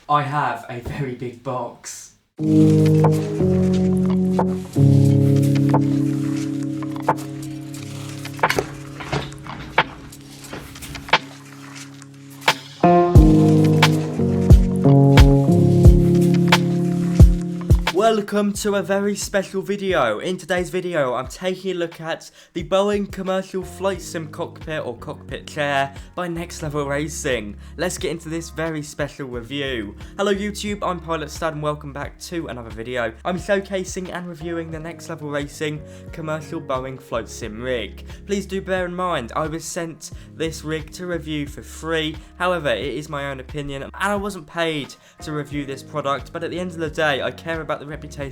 I have a very big box. Welcome to a very special video. In today's video, I'm taking a look at the Boeing commercial flight sim cockpit or cockpit chair by NextLevel Racing. Let's get into this very special review. Hello YouTube, I'm pilotstudd and welcome back to another video. I'm showcasing and reviewing the NextLevel Racing commercial Boeing flight sim rig. Please do bear in mind, I was sent this rig to review for free. However, it is my own opinion and I wasn't paid to review this product, but at the end of the day, I care about the reputation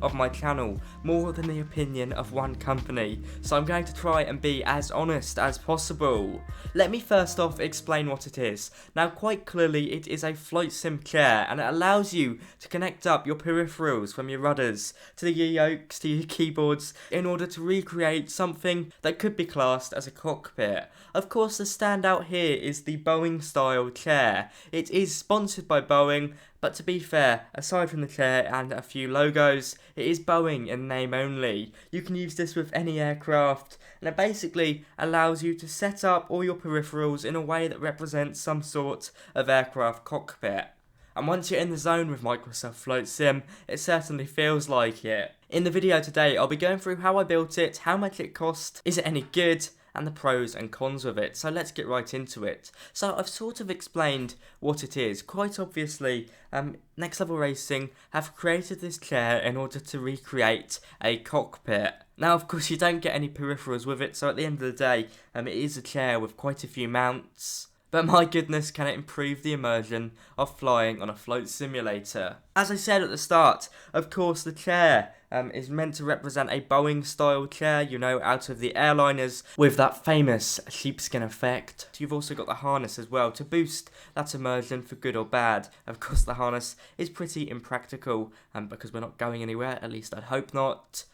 of my channel more than the opinion of one company, so I'm going to try and be as honest as possible. Let me first off explain what it is. Now, quite clearly it is a flight sim chair and it allows you to connect up your peripherals from your rudders to your yokes to your keyboards in order to recreate something that could be classed as a cockpit. Of course, the standout here is the Boeing style chair. It is sponsored by Boeing, but to be fair, aside from the chair and a few logos, it is Boeing in name only. You can use this with any aircraft, and it basically allows you to set up all your peripherals in a way that represents some sort of aircraft cockpit. And once you're in the zone with Microsoft Flight Sim, it certainly feels like it. In the video today, I'll be going through how I built it, how much it cost, is it any good, and the pros and cons of it. So let's get right into it. So I've sort of explained what it is. Quite obviously, NextLevel Racing have created this chair in order to recreate a cockpit. Now, of course, you don't get any peripherals with it, so at the end of the day, it is a chair with quite a few mounts. But my goodness, can it improve the immersion of flying on a float simulator. As I said at the start, of course the chair is meant to represent a Boeing style chair, you know, out of the airliners with that famous sheepskin effect. You've also got the harness as well to boost that immersion for good or bad. Of course the harness is pretty impractical because we're not going anywhere, at least I'd hope not.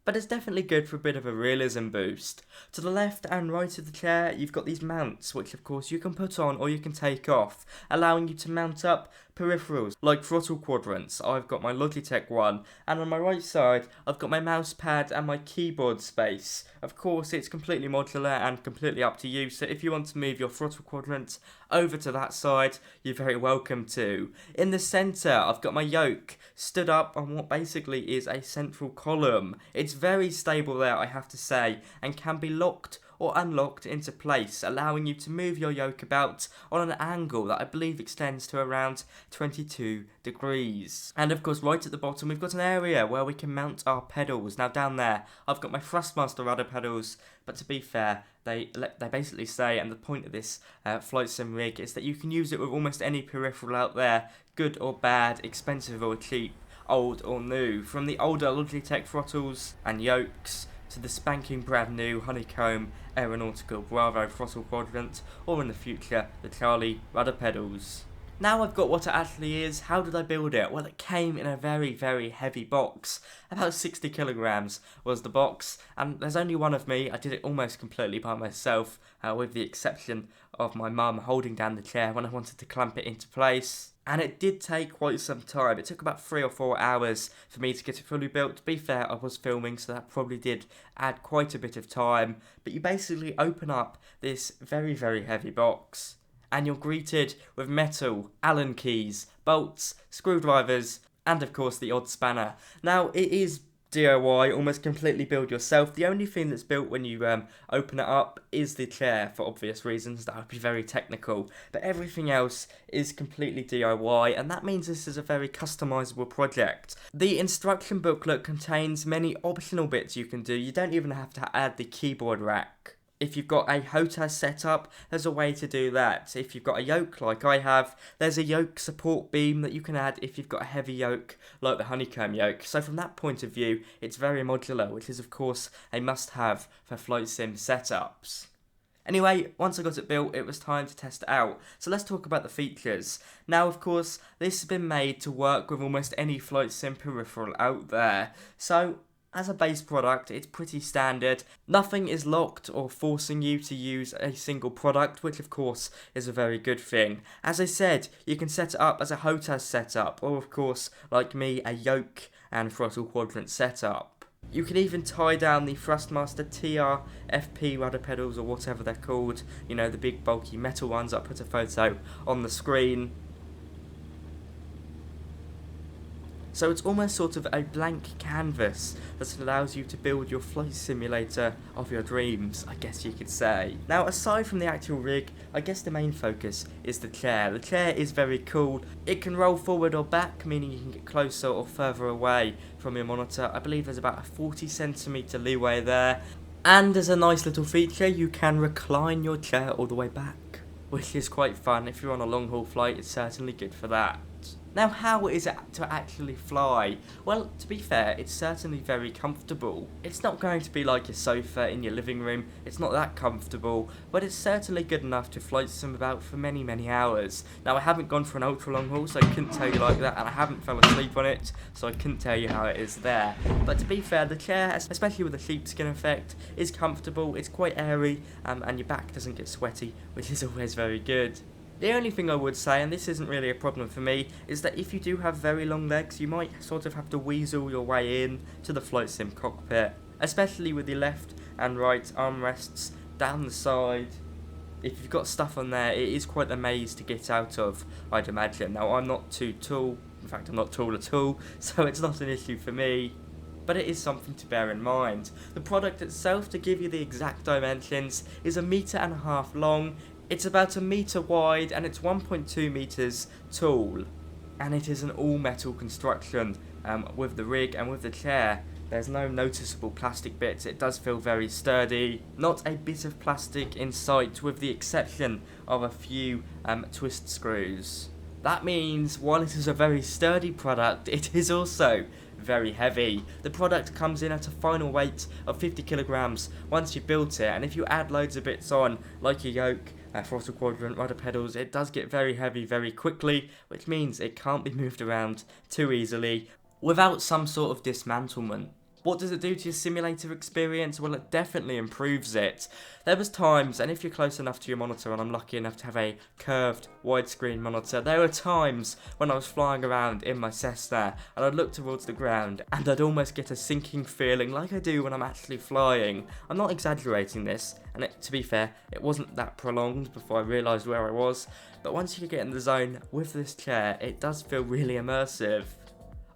But it's definitely good for a bit of a realism boost. To the left and right of the chair, you've got these mounts, which of course you can put on or you can take off, allowing you to mount up peripherals like throttle quadrants. I've got my Logitech one, and on my right side, I've got my mouse pad and my keyboard space. Of course, it's completely modular and completely up to you, so if you want to move your throttle quadrant over to that side, you're very welcome to. In the centre, I've got my yoke stood up on what basically is a central column. It's very stable there, I have to say, and can be locked or unlocked into place, allowing you to move your yoke about on an angle that I believe extends to around 22 degrees. And of course, right at the bottom, we've got an area where we can mount our pedals. Now down there, I've got my Thrustmaster rudder pedals, but to be fair, they basically say, and the point of this flight sim rig is that you can use it with almost any peripheral out there, good or bad, expensive or cheap, old or new, from the older Logitech throttles and yokes to the spanking brand new Honeycomb Aeronautical Bravo throttle quadrant, or in the future, the Charlie rudder pedals. Now I've got what it actually is. How did I build it? Well, it came in a very, very heavy box. About 60 kilograms was the box, and there's only one of me. I did it almost completely by myself, with the exception of my mum holding down the chair when I wanted to clamp it into place. And it did take quite some time. It took about 3 or 4 hours for me to get it fully built. To be fair, I was filming, so that probably did add quite a bit of time. But you basically open up this very, very heavy box, and you're greeted with metal, Allen keys, bolts, screwdrivers, and of course the odd spanner. Now, it is DIY, almost completely build yourself. The only thing that's built when you open it up is the chair, for obvious reasons. That would be very technical, but everything else is completely DIY, and that means this is a very customizable project. The instruction booklet contains many optional bits you can do. You don't even have to add the keyboard rack. If you've got a HOTA setup, there's a way to do that. If you've got a yoke like I have, there's a yoke support beam that you can add if you've got a heavy yoke like the Honeycomb yoke. So from that point of view, it's very modular, which is of course a must-have for flight sim setups. Anyway, once I got it built, it was time to test it out. So let's talk about the features. Now, of course, this has been made to work with almost any flight sim peripheral out there. So As a base product, it's pretty standard. Nothing is locked or forcing you to use a single product, which of course is a very good thing. As I said, you can set it up as a HOTAS setup, or of course, like me, a yoke and throttle quadrant setup. You can even tie down the Thrustmaster TR-FP rudder pedals, or whatever they're called, you know, the big bulky metal ones. I'll put a photo on the screen. So it's almost sort of a blank canvas that allows you to build your flight simulator of your dreams, I guess you could say. Now, aside from the actual rig, I guess the main focus is the chair. The chair is very cool. It can roll forward or back, meaning you can get closer or further away from your monitor. I believe there's about a 40cm leeway there. And as a nice little feature, you can recline your chair all the way back, which is quite fun. If you're on a long haul flight, it's certainly good for that. Now, how is it to actually fly? Well, to be fair, it's certainly very comfortable. It's not going to be like your sofa in your living room, it's not that comfortable, but it's certainly good enough to flight sim about for many, many hours. Now, I haven't gone for an ultra long haul, so I couldn't tell you like that, and I haven't fell asleep on it, so I couldn't tell you how it is there. But to be fair, the chair, especially with the sheepskin effect, is comfortable, it's quite airy, and your back doesn't get sweaty, which is always very good. The only thing I would say, and this isn't really a problem for me, is that if you do have very long legs, you might sort of have to weasel your way in to the flight sim cockpit, especially with the left and right armrests down the side. If you've got stuff on there, it is quite a maze to get out of, I'd imagine. Now, I'm not too tall, in fact I'm not tall at all, so it's not an issue for me, but it is something to bear in mind. The product itself, to give you the exact dimensions, is 1.5 meters long. It's about 1 meter wide and it's 1.2 meters tall, and it is an all metal construction with the rig and with the chair. There's no noticeable plastic bits. It does feel very sturdy. Not a bit of plastic in sight, with the exception of a few twist screws. That means while it is a very sturdy product, it is also very heavy. The product comes in at a final weight of 50 kilograms once you've built it, and if you add loads of bits on, like a yoke, throttle quadrant, rudder pedals, it does get very heavy very quickly, which means it can't be moved around too easily without some sort of dismantlement. What does it do to your simulator experience? Well, it definitely improves it. There was times, and if you're close enough to your monitor, and I'm lucky enough to have a curved widescreen monitor, there were times when I was flying around in my Cessna and I'd look towards the ground and I'd almost get a sinking feeling like I do when I'm actually flying. I'm not exaggerating this, and to be fair, it wasn't that prolonged before I realised where I was, but once you get in the zone with this chair, it does feel really immersive.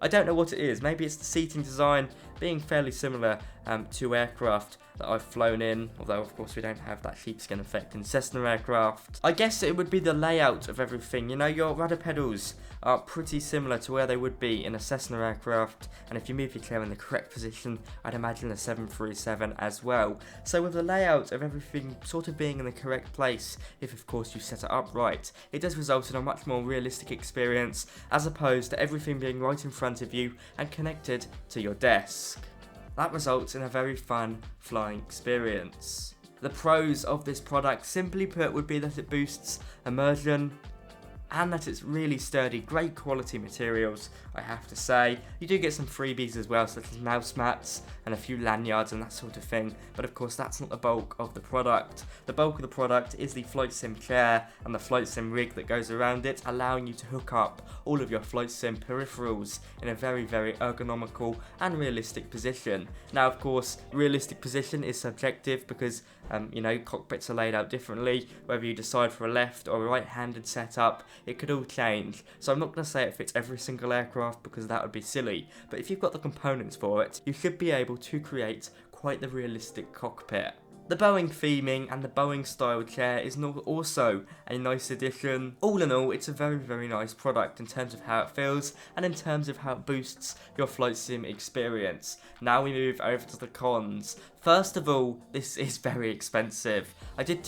I don't know what it is. Maybe it's the seating design being fairly similar to aircraft that I've flown in, although of course we don't have that sheepskin effect in Cessna aircraft. I guess it would be the layout of everything. You know, your rudder pedals are pretty similar to where they would be in a Cessna aircraft, and if you move your chair in the correct position, I'd imagine a 737 as well. So with the layout of everything sort of being in the correct place, if of course you set it up right, it does result in a much more realistic experience, as opposed to everything being right in front of you and connected to your desk. That results in a very fun flying experience. The pros of this product, simply put, would be that it boosts immersion, and that it's really sturdy, great quality materials, I have to say. You do get some freebies as well, such as mouse mats and a few lanyards and that sort of thing, but of course that's not the bulk of the product. The bulk of the product is the flight sim chair and the flight sim rig that goes around it, allowing you to hook up all of your flight sim peripherals in a very, very ergonomical and realistic position. Now, of course, realistic position is subjective because you know, cockpits are laid out differently. Whether you decide for a left or a right-handed setup, it could all change. So I'm not going to say it fits every single aircraft because that would be silly, but if you've got the components for it, you should be able to create quite the realistic cockpit. The Boeing theming and the Boeing style chair is also a nice addition. All in all, it's a very, very nice product in terms of how it feels and in terms of how it boosts your flight sim experience. Now we move over to the cons. First of all, this is very expensive. I did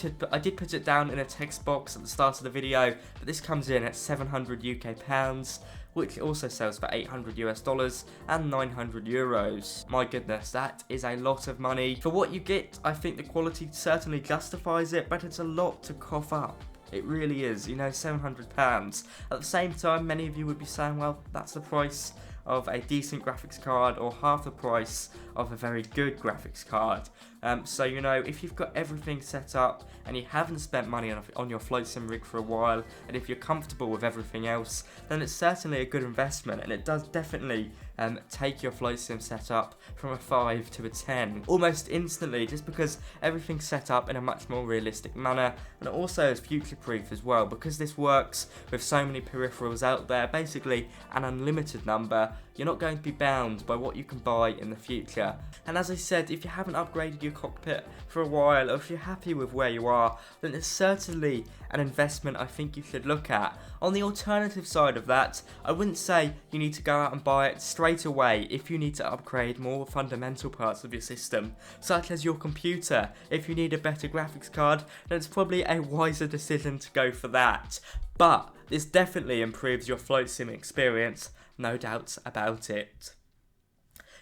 put it down in a text box at the start of the video, but this comes in at 700 UK pounds. Which also sells for $800 US and 900 euros. My goodness, that is a lot of money. For what you get, I think the quality certainly justifies it, but it's a lot to cough up. It really is, you know, £700. At the same time, many of you would be saying, well, that's the price of a decent graphics card or half the price of a very good graphics card. So you know, if you've got everything set up and you haven't spent money on your flight sim rig for a while, and if you're comfortable with everything else, then it's certainly a good investment, and it does definitely take your flight sim setup from a 5 to a 10 almost instantly, just because everything's set up in a much more realistic manner, and it also is future proof as well, because this works with so many peripherals out there, basically an unlimited number. You're not going to be bound by what you can buy in the future. And as I said, if you haven't upgraded your cockpit for a while, or if you're happy with where you are, then it's certainly an investment I think you should look at. On the alternative side of that, I wouldn't say you need to go out and buy it straight away if you need to upgrade more fundamental parts of your system, such as your computer. If you need a better graphics card, then it's probably a wiser decision to go for that. But this definitely improves your flight sim experience, no doubts about it.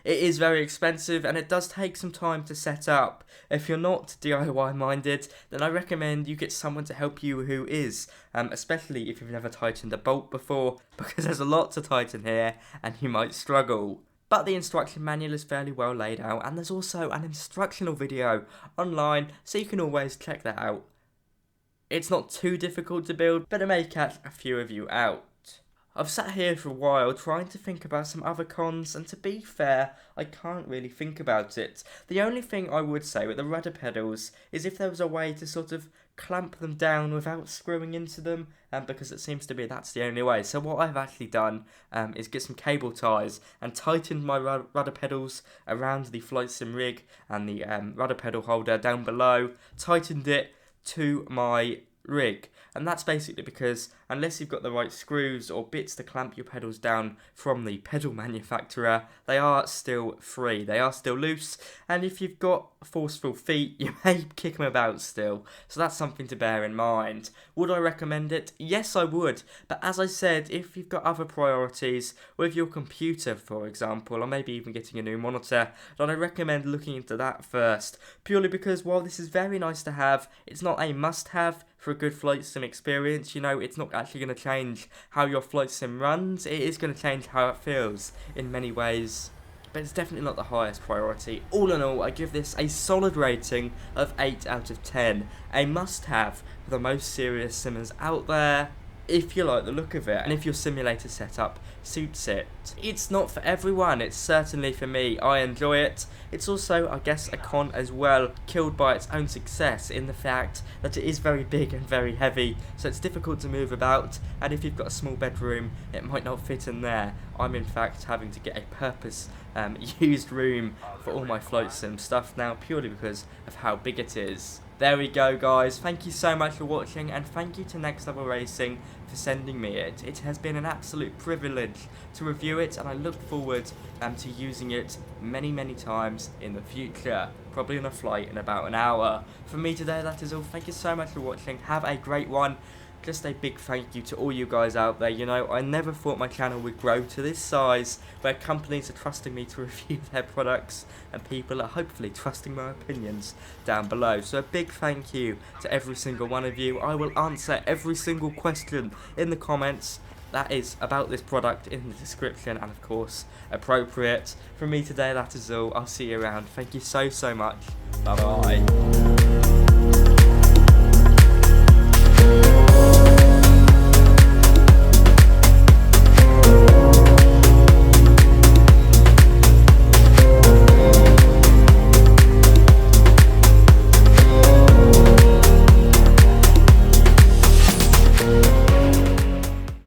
It is very expensive, and it does take some time to set up. If you're not DIY minded, then I recommend you get someone to help you who is, especially if you've never tightened a bolt before, because there's a lot to tighten here and you might struggle. But the instruction manual is fairly well laid out, and there's also an instructional video online, so you can always check that out. It's not too difficult to build, but it may catch a few of you out. I've sat here for a while trying to think about some other cons, and to be fair, I can't really think about it. The only thing I would say with the rudder pedals is if there was a way to sort of clamp them down without screwing into them, because it seems to be that's the only way. So what I've actually done is get some cable ties and tightened my rudder pedals around the flight sim rig and the rudder pedal holder down below, tightened it to my rig. And that's basically because unless you've got the right screws or bits to clamp your pedals down from the pedal manufacturer, they are still free, they are still loose, and if you've got forceful feet, you may kick them about still, so that's something to bear in mind. Would I recommend it? Yes, I would, but as I said, if you've got other priorities with your computer, for example, or maybe even getting a new monitor, then I recommend looking into that first, purely because while this is very nice to have, it's not a must-have for a good flight sim experience. You know, it's not actually going to change how your flight sim runs, it is going to change how it feels in many ways, but it's definitely not the highest priority. All in all, I give this a solid rating of 8 out of 10, a must-have for the most serious simmers out there, if you like the look of it, and if your simulator setup suits it. It's not for everyone, it's certainly for me. I enjoy it. It's also, I guess, a con as well, killed by its own success in the fact that it is very big and very heavy, so it's difficult to move about, and if you've got a small bedroom, it might not fit in there. I'm in fact having to get a purpose used room for all my flight sim stuff now, purely because of how big it is. There we go, guys. Thank you so much for watching, and thank you to NextLevel Racing for sending me it. It has been an absolute privilege to review it, and I look forward to using it many, many times in the future. Probably on a flight in about an hour. For me today, that is all. Thank you so much for watching. Have a great one. Just a big thank you to all you guys out there. You know, I never thought my channel would grow to this size, where companies are trusting me to review their products, and people are hopefully trusting my opinions down below. So a big thank you to every single one of you. I will answer every single question in the comments that is about this product in the description, and of course appropriate. From me today, that is all. I'll see you around. Thank you so much. Bye bye.